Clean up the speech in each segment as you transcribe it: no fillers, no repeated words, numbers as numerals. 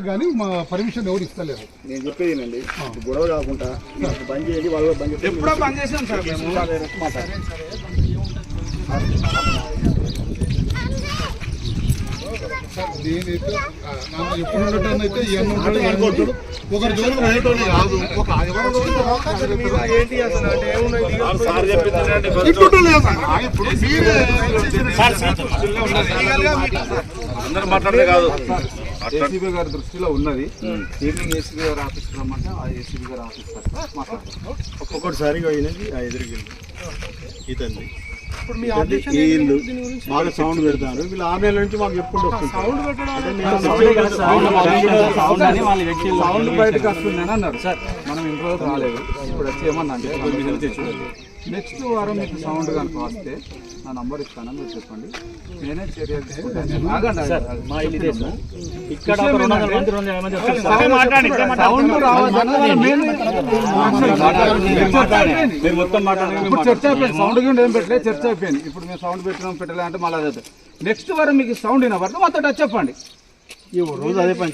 కానీ మా పర్మిషన్ ఎవరు ఇస్తలేరు. నేను చెప్పేదేనండి, గొడవ కాకుండా బంద్ చేయండి. వాళ్ళు బంద్ చేస్తే ఎప్పుడో బంద్ చేసాం సార్ మేము. నేనైతే ఎప్పుడు ఉండటైతే ఏమంటాడు ఒకరి జోలు రైతోనే కాదు, ఒక ఏంటి అసలు అంటే అందరూ మాట్లాడదే కాదు. ఏసీబీ గారి దృష్టిలో ఉన్నది. ఈవినింగ్ ఏసీబీ గారి ఆఫీస్కి రమ్మంటే ఆ ఏసీబీ గారి ఆఫీస్ మాట్లాడతాం. ఒక్కొక్కటిసారిగా అయినది ఆ ఎదురుగిల్లు ఇతండి. ఇప్పుడు మీ వీళ్ళు బాగా సౌండ్ పెడతారు. వీళ్ళు 6 నెలల నుంచి మాకు ఎప్పుడు సౌండ్ పెట్టడం సౌండ్ బయటకు వస్తుందని అన్నారు సార్. మనం ఇంట్లో రాలేదు. ఇప్పుడు వచ్చి ఏమన్నా అంటే నెక్స్ట్ వారం మీకు సౌండ్ కనుక వస్తే నా నంబర్ ఇస్తానని మీరు చెప్పండి, నేనే చర్యలు తీసుకుంటాను. మా ఇల్లు ఇక్కడ చర్చ అయిపోయింది. సౌండ్ కింద ఏం పెట్టలేదు, చర్చ అయిపోయింది. ఇప్పుడు మేము సౌండ్ పెట్టలే అంటే మళ్ళీ అదే నెక్స్ట్ వారం మీకు సౌండ్ వినబడితే మాతో టచ్ చెప్పండి. రోజు అదే పని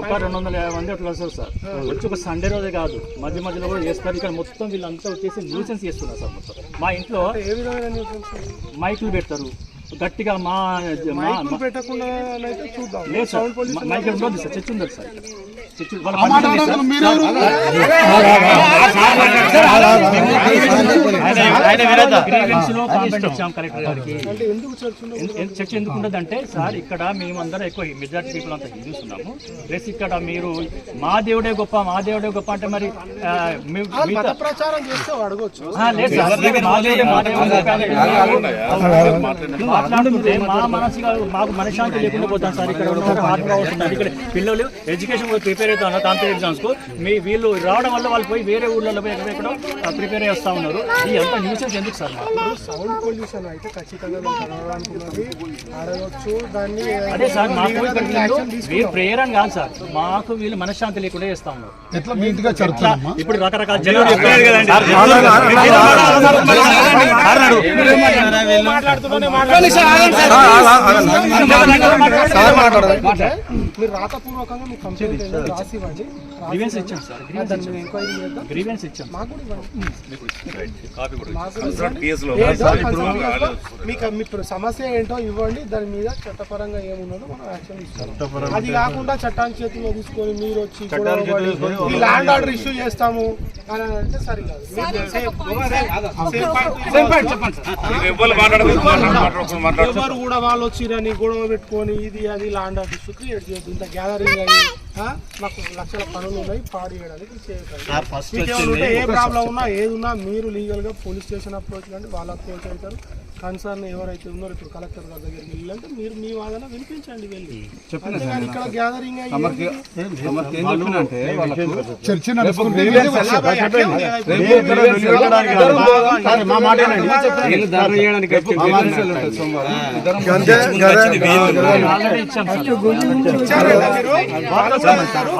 ఒక 250 మంది అట్లా వస్తారు సార్. వచ్చి ఒక సండే రోజే కాదు, మధ్య మధ్యలో కూడా చేస్తారు. ఇక్కడ మొత్తం వీళ్ళంతా వచ్చేసి న్యూసెన్స్ చేస్తున్నారు సార్. మొత్తం మా ఇంట్లో మైకులు పెడతారు గట్టిగా. మా పెట్టకుండా చూద్దాం. లేదు సార్, మైక్ ఉండదు సార్, చర్చ ఉండదు సార్. చర్చ ఎందుకు ఉండదు అంటే సార్, ఇక్కడ మేమందరం ఎక్కువ మెజార్టీ పీపుల్ అంతా చూస్తున్నాము. ప్లస్ ఇక్కడ మీరు మా దేవుడే గొప్ప, మా దేవుడే గొప్ప అంటే మరి ప్రచారం చేస్తే అడగొచ్చు. లేదు సార్, మాట్లాడుతుంటే మా మనసుగా మాకు మనశ్శాంతి లేకుండా పోతాం సార్. ఇక్కడ ఆత్మవస్తున్నారు. ఇక్కడ పిల్లలు ఎడ్యుకేషన్ ప్రిపేర్ అవుతున్నారు కాంపిటేటివ్ ఎగ్జామ్స్ కు. వీళ్ళు రావడం వల్ల వాళ్ళు పోయి వేరే ఊళ్ళలో పోయి ఎక్కడెక్కడో ప్రిపేర్ చేస్తా ఉన్నారు. ఈ అంతా న్యూసెన్స్ ఎందుకు సార్? సౌండ్ పొల్యూషన్ అయితే ఖచ్చితంగా అడగొచ్చు దాన్ని. అదే సార్, మాకు వీళ్ళు ప్రేయర్ అని కాదు సార్, మాకు వీళ్ళు మనశ్శాంతి లేకుండా చేస్తా ఉన్నారు. ఇప్పుడు రకరకాల జనాలు మీరు రాతపూర్వకంగా మీ కంప్లైంట్ రాసి ఇవ్వండి. గ్రీవెన్స్ ఇచ్చాం సార్, ఎంక్వైరీ చేద్దాం. గ్రీవెన్స్ ఇచ్చాం. మాకు మీ సమస్య ఏంటో ఇవ్వండి, దాని మీద చట్టపరంగా ఏమున్నదో మనం యాక్షన్ ఇస్తాం. అది కాకుండా చట్టాన్ని చేతిలో తీసుకొని మీరు వచ్చి ల్యాండ్ ఆర్డర్ ఇష్యూ చేస్తాము అని అంటే సరికాదు. ఎవరు కూడా వాళ్ళు వచ్చిరని గొడవ పెట్టుకొని ఇది అది ల్యాండ్ ఆర్డర్ ఇష్యూ క్రియేట్ చేయొద్దు. ఇంత గ్యాదరింగ్ అయ్యి నాకు లక్షల పనులు ఉన్నాయి, పాడు చేయడానికి చేయకండి. ఏ ప్రాబ్లం ఉన్నా ఏది ఉన్నా మీరు లీగల్ గా పోలీస్ స్టేషన్ అప్రోచ్ కండి, వాళ్ళు అప్రోచ్ అవుతారు. కన్సర్న్ ఎవరైతే ఉన్నారో ఇప్పుడు కలెక్టర్ గారి దగ్గరికి వెళ్ళాలంటే మీరు మీ వాదన వినిపించండి వెళ్ళి. అంతేగాని ఇక్కడ గ్యాదరింగ్ అయ్యి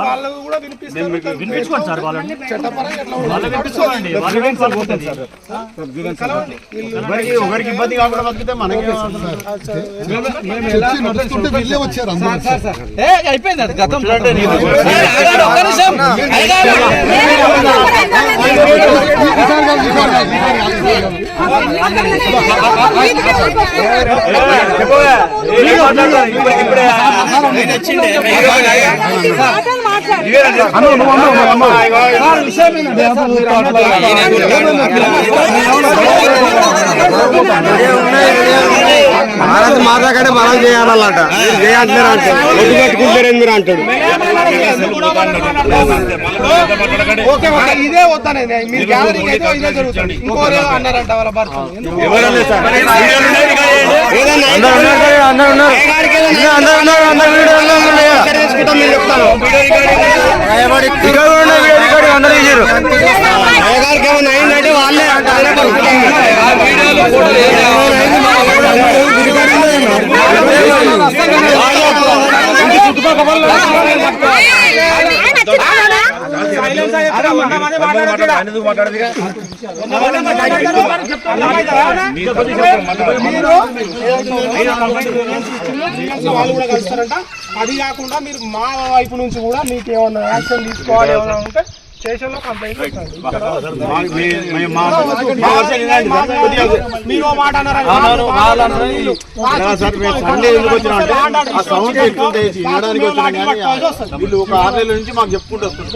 వాళ్ళు కూడా వినిపించుకోండి సార్. వాళ్ళని ఒకరికి ఇబ్బంది కాకుండా బతికితే మనకి వచ్చారు. అయిపోయింది అది గతం. మాట్లాడే మనం చేయాలన్నట చేయాలంటారు అంటే ఒడ్డు కట్టుకుంటారని మీరు అంటాడు. ఇదే వద్దానే మీరు గ్యాదరింగ్ అయితే ఇదే జరుగుతుంది. ఇంకోరు అన్నారంట వాళ్ళ భర్త. ఎవరన్నా సార్ వాళ్ళు కూడా కలుస్తారంట. అది కాకుండా మీరు మా వైపు నుంచి కూడా మీకు ఏమన్నా యాక్షన్ తీసుకోవాలి ఏమన్నా ఉంటే స్టేషన్ లో కంప్లైంట్ పెట్టండి. మీరు మాట వీళ్ళు ఒక 6 నెలల నుంచి మాకు చెప్పుకుంటూ వస్తున్నారు.